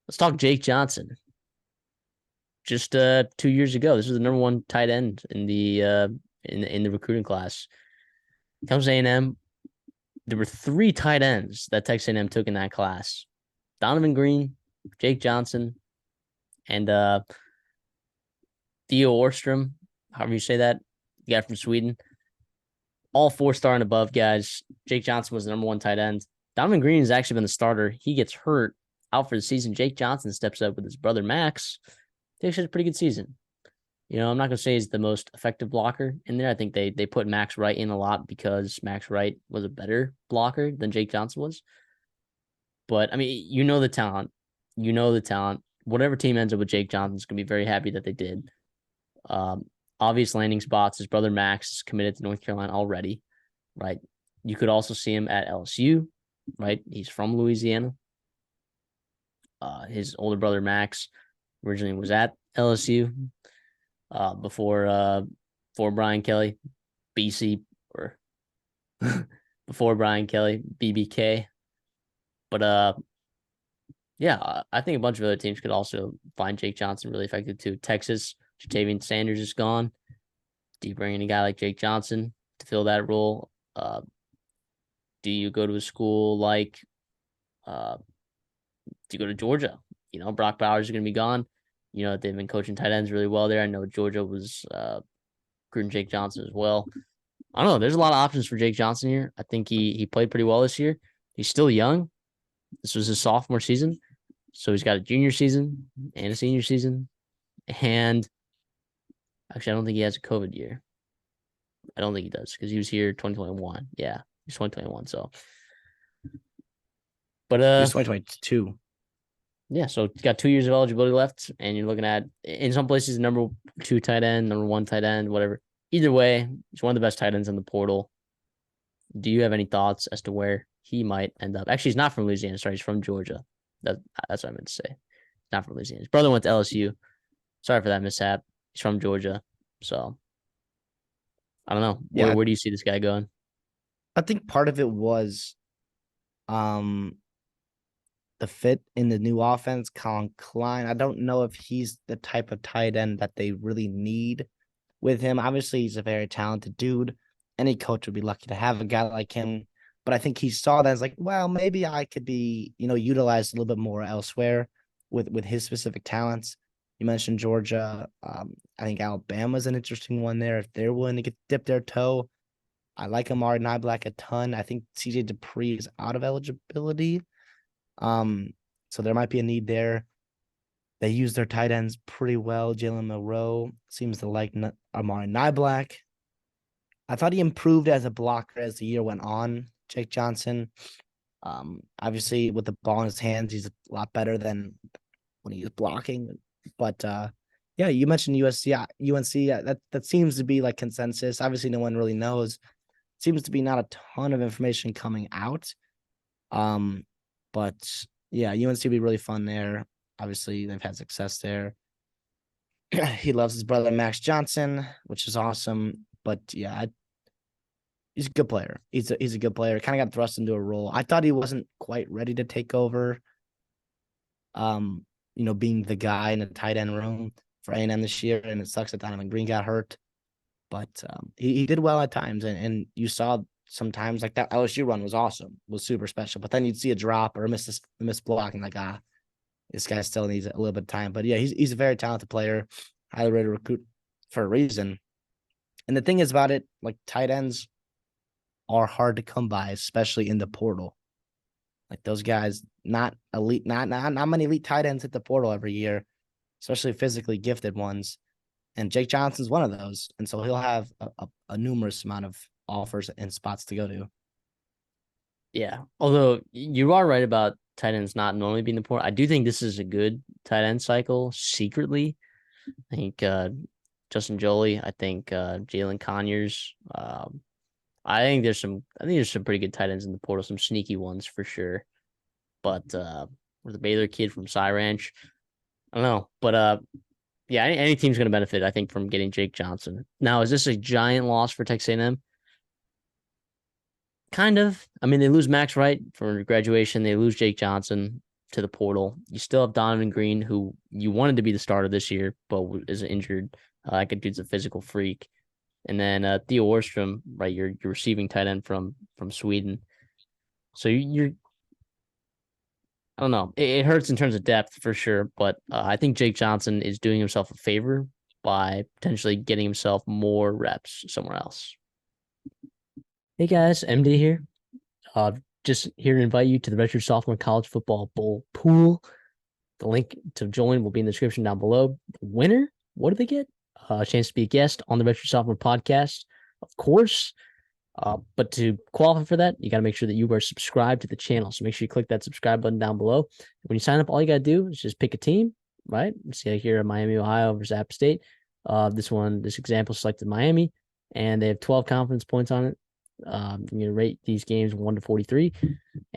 Let's talk Jake Johnson. Just 2 years ago, this was the number one tight end in the recruiting class. Comes A&M. There were three tight ends that Texas A&M took in that class: Donovan Green, Jake Johnson, and Theo Orstrom, however you say that, the guy from Sweden. All 4-star and above guys. Jake Johnson was the number one tight end. Donovan Green has actually been the starter. He gets hurt out for the season. Jake Johnson steps up with his brother Max. He actually had a pretty good season. I'm not going to say he's the most effective blocker in there. I think they put Max Wright in a lot because Max Wright was a better blocker than Jake Johnson was. But, I mean, the talent. You know the talent. Whatever team ends up with Jake Johnson's going to be very happy that they did. Obvious landing spots. His brother Max is committed to North Carolina already, right? You could also see him at LSU, right? He's from Louisiana. His older brother Max originally was at LSU before Brian Kelly, BC, or before Brian Kelly, BBK. But yeah, I think a bunch of other teams could also find Jake Johnson really effective too. Texas, Jatavian Sanders is gone. Do you bring in a guy like Jake Johnson to fill that role? Do you go to a school like do you go to Georgia? Brock Bowers is going to be gone. They've been coaching tight ends really well there. I know Georgia was recruiting Jake Johnson as well. I don't know. There's a lot of options for Jake Johnson here. I think he played pretty well this year. He's still young. This was his sophomore season. So he's got a junior season and a senior season. And actually, I don't think he has a COVID year. I don't think he does because he was here 2021. Yeah, he's 2021. So, but He's 2022. yeah, so he's got 2 years of eligibility left, and you're looking at, in some places, number two tight end, number one tight end, whatever. Either way, he's one of the best tight ends in the portal. Do you have any thoughts as to where he might end up? Actually, he's not from Louisiana. Sorry, he's from Georgia. That's what I meant to say. He's not from Louisiana. His brother went to LSU. Sorry for that mishap. He's from Georgia. So, I don't know. Yeah, Where do you see this guy going? I think part of it was the fit in the new offense. Colin Klein, I don't know if he's the type of tight end that they really need with him. Obviously, he's a very talented dude. Any coach would be lucky to have a guy like him. But I think he saw that as like, well, maybe I could be, utilized a little bit more elsewhere with his specific talents. You mentioned Georgia. I think Alabama's an interesting one there. If they're willing to dip their toe, I like Amari Niblack a ton. I think CJ Dupree is out of eligibility. So there might be a need there. They use their tight ends pretty well. Jalen Monroe seems to like Amari Niblack. I thought he improved as a blocker as the year went on. Jake Johnson, obviously with the ball in his hands, he's a lot better than when he was blocking. But yeah, you mentioned UNC. That seems to be like consensus. Obviously, no one really knows. Seems to be not a ton of information coming out. But yeah, UNC would be really fun there. Obviously, they've had success there. He loves his brother Max Johnson, which is awesome. But yeah, he's a good player. He's a good player. Kind of got thrust into a role. I thought he wasn't quite ready to take over. Being the guy in the tight end room for A&M this year, and it sucks that Donovan Green got hurt. But he did well at times, and you saw sometimes like that LSU run was awesome, was super special. But then you'd see a drop or a miss block, and like, this guy still needs a little bit of time. But yeah, he's a very talented player, highly rated recruit for a reason. And the thing is about it, like tight ends are hard to come by, especially in the portal. Like those guys, not elite, not many elite tight ends hit the portal every year, especially physically gifted ones. And Jake Johnson's one of those. And so he'll have a numerous amount of offers and spots to go to. Yeah. Although you are right about tight ends not normally being the portal, I do think this is a good tight end cycle secretly. I think Justin Jolie, I think Jalen Conyers. I think there's some pretty good tight ends in the portal, some sneaky ones for sure. But with the Baylor kid from Cy Ranch, I don't know. But yeah, any team's going to benefit, I think, from getting Jake Johnson. Now, is this a giant loss for Texas A&M? Kind of. I mean, they lose Max Wright for graduation. They lose Jake Johnson. to the portal. You still have Donovan Green, who you wanted to be the starter this year, but is injured. That dude's a physical freak. And then Theo Orstrom, right? Your receiving tight end from Sweden. So you're I don't know. It hurts in terms of depth for sure, but I think Jake Johnson is doing himself a favor by potentially getting himself more reps somewhere else. Hey guys, MD here. Just here to invite you to the Redshirt Sophomore College Football Bowl pool. The link to join will be in the description down below. The winner, what do they get? A chance to be a guest on the Redshirt Sophomore podcast, of course. But to qualify for that, you got to make sure that you are subscribed to the channel. So make sure you click that subscribe button down below. When you sign up, all you got to do is just pick a team, right? See here at Miami, Ohio versus App State. This example selected Miami, and they have 12 confidence points on it. You're going to rate these games 1 to 43,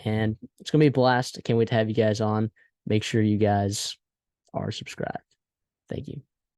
and it's going to be a blast. I can't wait to have you guys on. Make sure you guys are subscribed. Thank you.